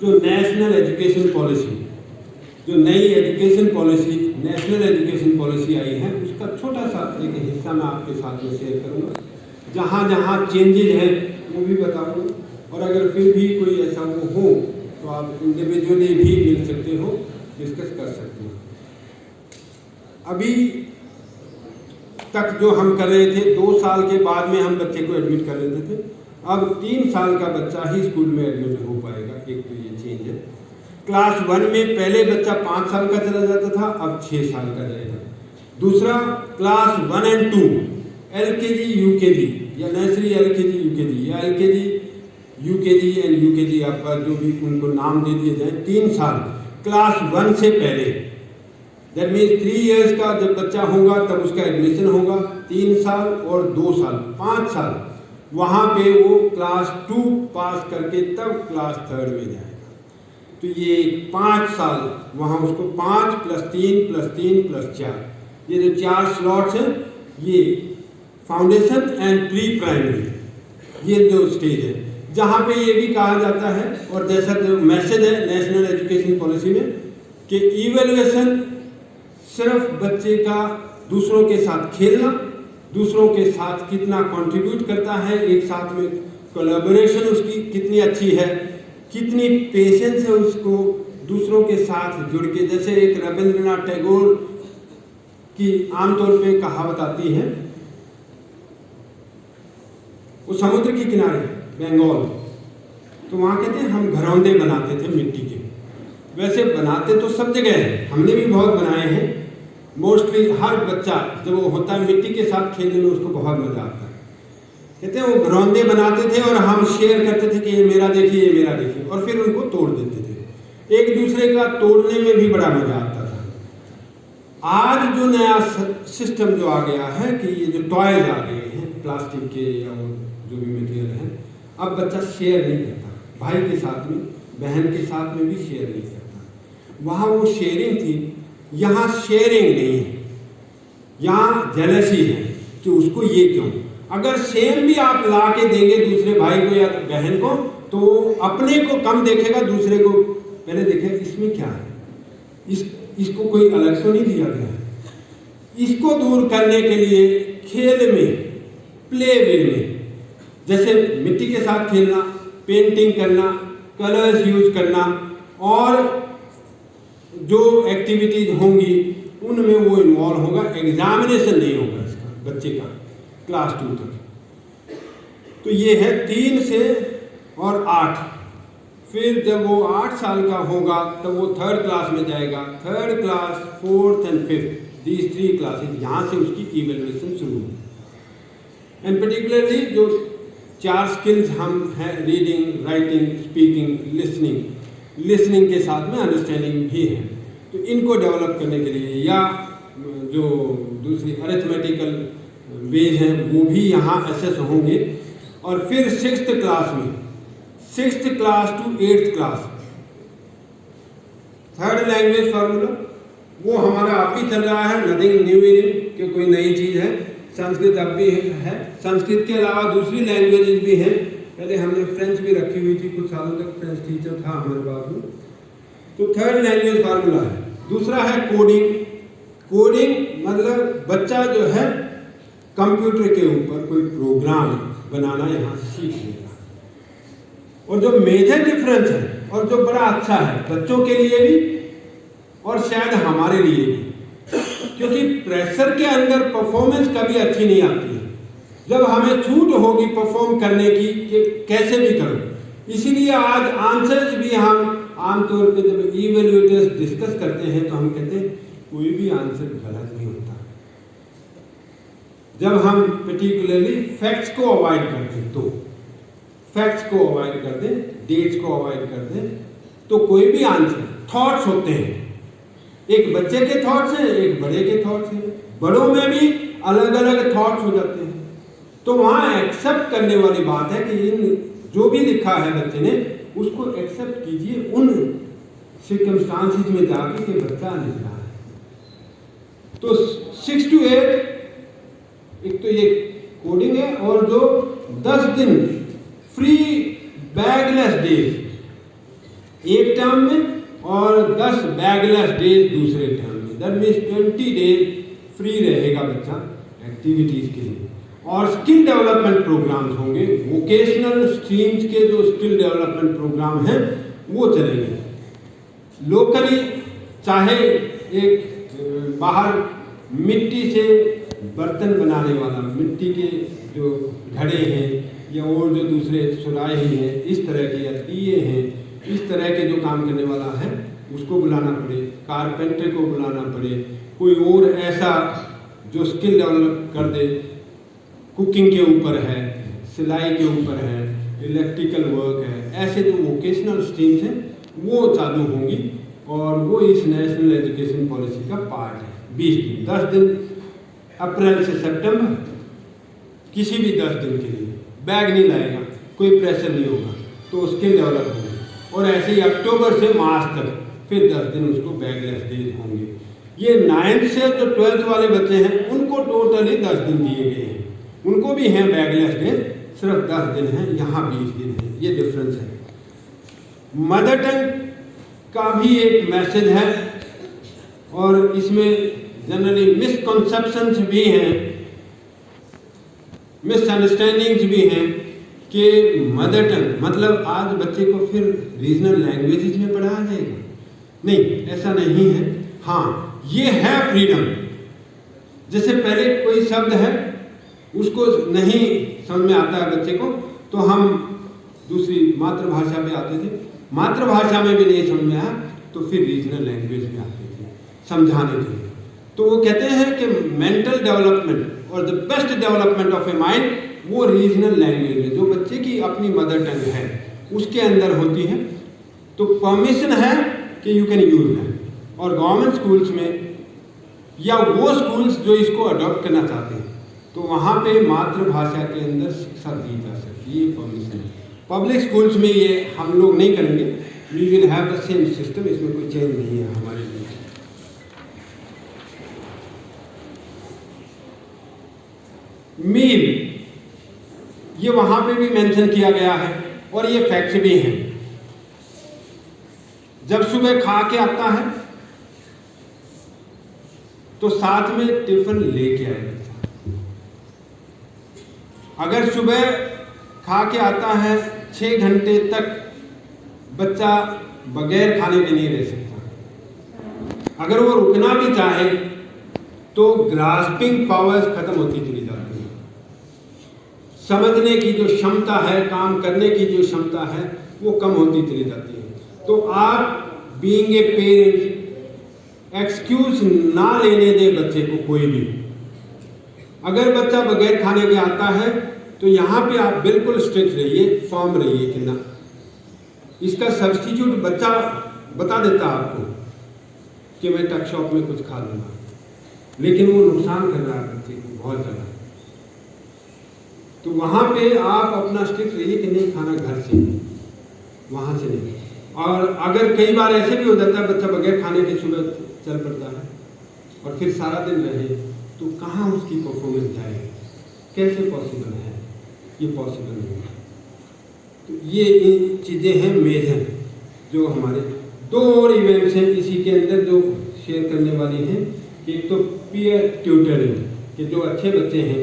जो national education policy, जो नई education policy, national education policy आई है, उसका छोटा सा एक हिस्सा मैं आपके साथ में शेयर करूँगा। जहाँ जहाँ चेंजेज हैं वो भी बताऊँगा, और अगर फिर भी कोई ऐसा वो हो तो आप इंडिविजुअली भी मिल सकते हो, डिस्कस कर सकते हो। अभी तक जो हम कर रहे थे, 2 साल के बाद में हम बच्चे को एडमिट कर लेते थे, अब 3 साल का बच्चा ही स्कूल में एडमिट हो पाएगा। एक तो ये चेंज है। क्लास 1 में पहले बच्चा 5 साल का चला जाता था, अब 6 साल का जाएगा। दूसरा, क्लास 1 और 2 LKG UKG या नर्सरी LKG UKG या LKG UKG एंड UKG, आपका जो भी उनको नाम दे दिए जाए, 3 साल क्लास 1 से पहले, दैट मीन्स 3 इयर्स का जब बच्चा होगा तब उसका एडमिशन होगा। 3 साल और 2 साल, 5 साल वहाँ पे वो क्लास 2 पास करके तब क्लास 3 में जाएगा। तो ये 5 साल वहाँ उसको 5 + 3 + 3 + 4, ये जो 4 स्लॉट्स हैं, ये फाउंडेशन एंड प्री प्राइमरी, ये जो स्टेज है, जहाँ पे ये भी कहा जाता है, और जैसा जो मैसेज है नेशनल एजुकेशन पॉलिसी में कि इवैल्यूएशन सिर्फ बच्चे का दूसरों के साथ खेलना, दूसरों के साथ कितना कंट्रीब्यूट करता है, एक साथ में कोलैबोरेशन उसकी कितनी अच्छी है, कितनी पेशेंस है उसको दूसरों के साथ जुड़ के। जैसे एक रविंद्रनाथ टैगोर की आमतौर पे कहावत आती है, वो समुद्र के किनारे बंगाल, तो वहाँ कहते हैं हम घरौंदे बनाते थे मिट्टी के। वैसे बनाते तो सब जगह है, हमने भी बहुत बनाए हैं। मोस्टली हर बच्चा जब वो होता है मिट्टी के साथ खेलने में उसको बहुत मजा आता है। कहते हैं वो घरौंदे बनाते थे और हम शेयर करते थे कि ये मेरा देखिए, ये मेरा देखिए, और फिर उनको तोड़ देते थे। एक दूसरे का तोड़ने में भी बड़ा मजा आता था। आज जो नया सिस्टम जो आ गया है कि ये जो टॉयज आ गए हैं प्लास्टिक के या जो भी मटेरियल है, अब बच्चा शेयर नहीं करता, भाई के साथ में, बहन के साथ में भी शेयर नहीं करता। वहाँ वो शेयरिंग थी, यहाँ शेयरिंग नहीं है, यहाँ जेलसी है कि उसको ये क्यों। अगर सेम भी आप ला के देंगे दूसरे भाई को या बहन को, तो अपने को कम देखेगा, दूसरे को पहले देखेगा इसमें क्या है, इसको कोई अलग तो नहीं दिया गया है। इसको दूर करने के लिए खेल में, प्ले वे में, जैसे मिट्टी के साथ खेलना, पेंटिंग करना, कलर्स यूज करना, और जो एक्टिविटीज होंगी उनमें वो इन्वॉल्व होगा। एग्जामिनेशन नहीं होगा इसका बच्चे का क्लास 2 तक। तो ये है 3 से और 8। फिर जब वो 8 साल का होगा तब वो 3rd क्लास में जाएगा। 3rd class, 4th and 5th, these 3 classes, यहाँ से उसकी इवेल्युएशन शुरू होगी। एंड पर्टिकुलरली जो 4 स्किल्स हम हैं, रीडिंग, राइटिंग, स्पीकिंग, लिसनिंग के साथ में अंडरस्टैंडिंग भी है, तो इनको डेवलप करने के लिए, या जो दूसरी अरिथमेटिकल वेज हैं वो भी यहाँ एसेस होंगे। और फिर 6th क्लास में, 6th class to 8th class, 3rd language formula वो हमारा आप ही चल रहा है, नथिंग न्यू इन इट, कि कोई नई चीज़ है। संस्कृत अब भी है, संस्कृत के अलावा दूसरी लैंग्वेजेस भी हैं। पहले हमने फ्रेंच भी रखी हुई थी, कुछ सालों तक फ्रेंच टीचर था हमारे पास में। तो 3rd लैंग्वेज फार्मूला है। दूसरा है कोडिंग। कोडिंग मतलब बच्चा जो है कंप्यूटर के ऊपर कोई प्रोग्राम बनाना यहाँ सीख लेगा। और जो मेजर डिफरेंस है और जो बड़ा अच्छा है बच्चों के लिए भी और शायद हमारे लिए भी, क्योंकि प्रेशर के अंदर परफॉर्मेंस कभी अच्छी नहीं आती है। जब हमें छूट होगी परफॉर्म करने की कि कैसे भी करो, इसीलिए आज आंसर्स भी हम आमतौर पे जब इवैल्यूएटर्स डिस्कस करते हैं तो हम कहते हैं कोई भी आंसर गलत नहीं होता। जब हम पर्टिकुलरली फैक्ट्स को अवॉइड करते हैं, तो फैक्ट्स को अवॉइड कर दें, डेट्स को अवॉइड कर दें, तो कोई भी आंसर, थॉट्स होते हैं, एक बच्चे के थॉट्स हैं, एक बड़े के थॉट्स हैं, बड़ों में भी अलग अलग थॉट्स हो जाते हैं। तो वहाँ एक्सेप्ट करने वाली बात है कि इन जो भी लिखा है बच्चे ने उसको एक्सेप्ट कीजिए उन सिर्कमस्टांसेस में जाके कि बच्चा लिख रहा है। तो 6 to 8 एक तो ये कोडिंग है, और जो 10 दिन फ्री बैगलेस डेज, एक टर्म में और 10 बैगलेस डेज दूसरे टर्म में। दैट मीन्स 20 डेज फ्री रहेगा बच्चा एक्टिविटीज़ के लिए। और स्किल डेवलपमेंट प्रोग्राम्स होंगे, वोकेशनल स्ट्रीम्स के जो स्किल डेवलपमेंट प्रोग्राम हैं वो चलेंगे। लोकली चाहे एक बाहर मिट्टी से बर्तन बनाने वाला, मिट्टी के जो घड़े हैं या और जो दूसरे सुराही हैं इस तरह के, या दिए हैं, इस तरह के जो काम करने वाला है उसको बुलाना पड़े, कारपेंटर को बुलाना पड़े, कोई और ऐसा जो स्किल डेवलप कर दे, कुकिंग के ऊपर है, सिलाई के ऊपर है, इलेक्ट्रिकल वर्क है, ऐसे जो वोकेशनल स्ट्रीम्स हैं वो चालू होंगी और वो इस नेशनल एजुकेशन पॉलिसी का पार्ट है। 20 दिन, 10 दिन अप्रैल से सितंबर, किसी भी 10 दिन के लिए बैग नहीं लाएगा, कोई प्रेशर नहीं होगा, तो स्किल डेवलप होगी। और ऐसे ही अक्टूबर से मार्च तक फिर 10 दिन उसको बैगलेस डेज होंगे। ये 9th से जो 12th वाले बच्चे हैं उनको टोटली 10 दिन दिए गए हैं, उनको भी हैं बैगलेस डेज, सिर्फ 10 दिन हैं, यहाँ 20 दिन है, ये डिफरेंस है। मदर टंग का भी एक मैसेज है और इसमें जनरली मिसकॉन्सेप्शंस भी हैं, मिसअंडरस्टैंडिंग्स भी हैं कि मदर टंग मतलब आज बच्चे को फिर रीजनल लैंग्वेजेस में पढ़ाया जाएगा। नहीं, ऐसा नहीं है। हाँ, ये है फ्रीडम। जैसे पहले कोई शब्द है उसको नहीं समझ में आता है बच्चे को, तो हम दूसरी मातृभाषा पे आते थे, मातृभाषा में भी नहीं समझ में आया तो फिर रीजनल लैंग्वेज में आते थे समझाने के लिए। तो वो कहते हैं कि मेंटल डेवलपमेंट और the best development of a mind वो रीजनल लैंग्वेज में, जो बच्चे की अपनी मदर टंग है उसके अंदर होती है। तो परमिशन है कि यू कैन यूज दैट। और गवर्नमेंट स्कूल्स में या वो स्कूल्स जो इसको अडॉप्ट करना चाहते हैं तो वहाँ पे मातृभाषा के अंदर शिक्षा दी जा सकती है, ये परमिशन है। पब्लिक स्कूल्स में ये हम लोग नहीं करेंगे, we will have the same system, इसमें कोई चेंज नहीं है हमारे लिए। मील ये वहां पे भी मेंशन किया गया है और ये फैक्ट्स भी हैं। जब सुबह खा के आता है तो साथ में टिफिन लेके आएगा। अगर सुबह खा के आता है 6 घंटे तक बच्चा बगैर खाने के नहीं रह सकता। अगर वो रुकना भी चाहे तो ग्रास्पिंग पावर्स खत्म होती चली जाती है, समझने की जो क्षमता है, काम करने की जो क्षमता है वो कम होती चली जाती है। तो आप बीइंग ए पेरेंट एक्सक्यूज ना लेने दें बच्चे को कोई भी। अगर बच्चा बगैर खाने के आता है तो यहाँ पे आप बिल्कुल स्ट्रिक्ट रहिए, फर्म रहिए कि ना, इसका सब्स्टिट्यूट बच्चा बता देता आपको कि मैं टक शॉप में कुछ खा लूँगा, लेकिन वो नुकसान कर रहा है बच्चे को बहुत ज़्यादा। तो वहाँ पे आप अपना स्ट्रिक्ट रहिए कि नहीं, खाना घर से, वहाँ से नहीं। और अगर कई बार ऐसे भी हो जाता है बच्चा बगैर खाने के सुबह चल पड़ता है और फिर सारा दिन रहे, तो कहाँ उसकी परफॉर्मेंस जाएगी, कैसे पॉसिबल है? ये पॉसिबल नहीं है। तो ये चीज़ें हैं मेजर जो हमारे। 2 और इवेंट्स हैं इसी के अंदर जो शेयर करने वाली हैं। एक तो पीयर ट्यूटरिंग कि जो अच्छे बच्चे हैं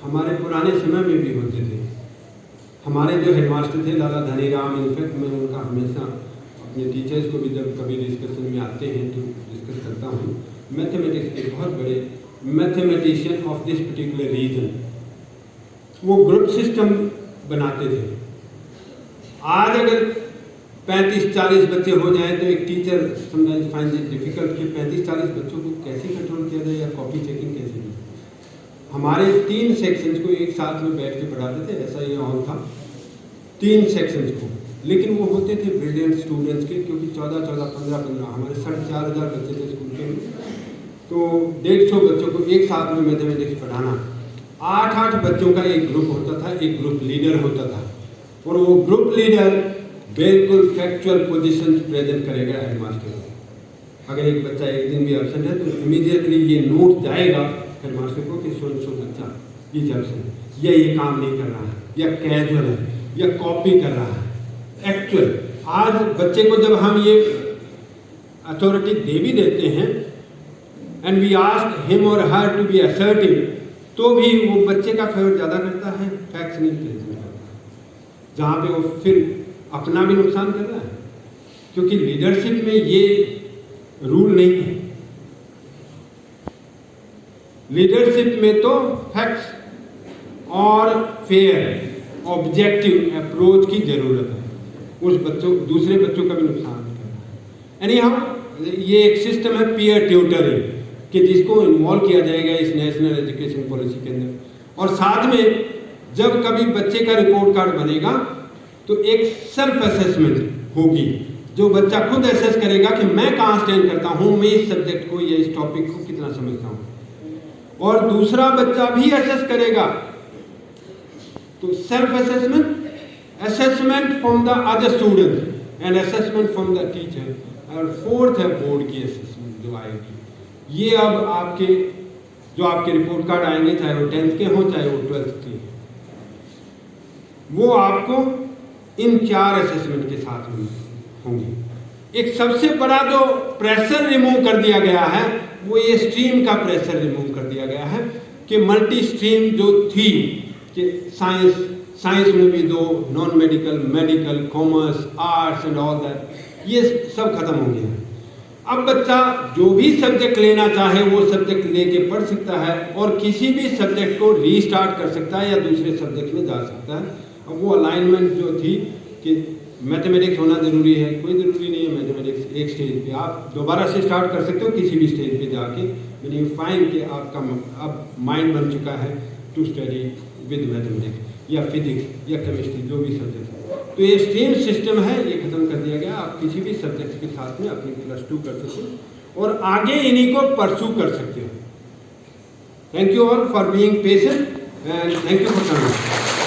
हमारे पुराने समय में भी होते थे। हमारे जो हेडमास्टर थे लाला धनीराम, इनफैक्ट मैं उनका हमेशा अपने टीचर्स को भी जब कभी डिस्कशन में आते हैं तो डिस्कस करता हूँ। मैथमेटिक्स के बहुत बड़े mathematician of this particular region, वो ग्रुप सिस्टम बनाते थे। आज अगर 35-40 बच्चे हो जाए तो एक teacher sometimes find it difficult कि 35-40 बच्चों को कैसे कंट्रोल किया जाए या कॉपी चेकिंग कैसे की। हमारे 3 सेक्शंस को एक साथ में बैठ के पढ़ाते थे, ऐसा ये हॉल था 3 सेक्शंस को, लेकिन वो होते थे ब्रिलियंट स्टूडेंट्स के, क्योंकि 14-14, 15-15 हमारे 4,500 बच्चे थे स्कूल के, तो 150 बच्चों को एक साथ में मैथमेटिक्स पढ़ाना। 8-8 बच्चों का एक ग्रुप होता था, एक ग्रुप लीडर होता था, और वो ग्रुप लीडर बिल्कुल फैक्चुअल पोजीशन प्रेजेंट करेगा हेडमास्टर को। अगर एक बच्चा एक दिन भी एब्सेंट है तो इमीडिएटली ये नोट जाएगा हेडमास्टर को कि सो बच्चा ये एब्सेंट है, या ये काम नहीं कर रहा है, या कैजुअल है, या कॉपी कर रहा है। एक्चुअल आज बच्चे को जब हम ये अथॉरिटी दे भी देते हैं एंड वी आस्क हिम और हर टू बी असर्टिव, तो भी वो बच्चे का फेवर ज़्यादा करता है, फैक्ट्स नहीं प्रेजेंट करता, जहाँ पे वो फिर अपना भी नुकसान कर रहा है, क्योंकि लीडरशिप में ये रूल नहीं है। लीडरशिप में तो फैक्ट्स और फेयर ऑब्जेक्टिव अप्रोच की जरूरत है, उस बच्चों दूसरे बच्चों का भी नुकसान करना है। यानी हम ये एक सिस्टम है पीयर ट्यूटरिंग कि जिसको इन्वॉल्व किया जाएगा इस नेशनल एजुकेशन पॉलिसी के अंदर, और साथ में जब कभी बच्चे का रिपोर्ट कार्ड बनेगा तो एक सेल्फ असेसमेंट होगी, जो बच्चा खुद असेस करेगा कि मैं कहाँ स्टैंड करता हूँ, मैं इस सब्जेक्ट को या इस टॉपिक को कितना समझता हूँ, और दूसरा बच्चा भी असेस करेगा। तो self assessment, assessment from the other student and assessment from the teacher, और फोर्थ है बोर्ड की असेसमेंट जो आएगी। ये अब आपके जो आपके रिपोर्ट कार्ड आएंगे, चाहे वो 10th के हों चाहे वो 12th के, वो आपको इन 4 असेसमेंट के साथ होंगे। एक सबसे बड़ा जो प्रेशर रिमूव कर दिया गया है वो ये स्ट्रीम का प्रेशर रिमूव कर दिया गया है कि मल्टी स्ट्रीम जो थी कि साइंस में भी 2, non medical, medical, commerce, arts and all that, ये सब खत्म हो गया है। अब बच्चा जो भी सब्जेक्ट लेना चाहे वो सब्जेक्ट लेके पढ़ सकता है और किसी भी सब्जेक्ट को रीस्टार्ट कर सकता है या दूसरे सब्जेक्ट में जा सकता है। अब वो अलाइनमेंट जो थी कि मैथमेटिक्स होना ज़रूरी है, कोई ज़रूरी नहीं है। मैथमेटिक्स एक स्टेज पे आप दोबारा से स्टार्ट कर सकते हो किसी भी स्टेज पे जाके, when you find कि आपका अब माइंड बन चुका है टू स्टडी विद मैथमेटिक्स या फिजिक्स या केमिस्ट्री, जो भी सब्जेक्ट है। तो ये स्ट्रीम सिस्टम है, ये खत्म कर दिया गया। आप किसी भी सब्जेक्ट के साथ में अपनी +2 कर सकते हो और आगे इन्हीं को परसू कर सकते हो। Thank you all for being patient and thank you for coming.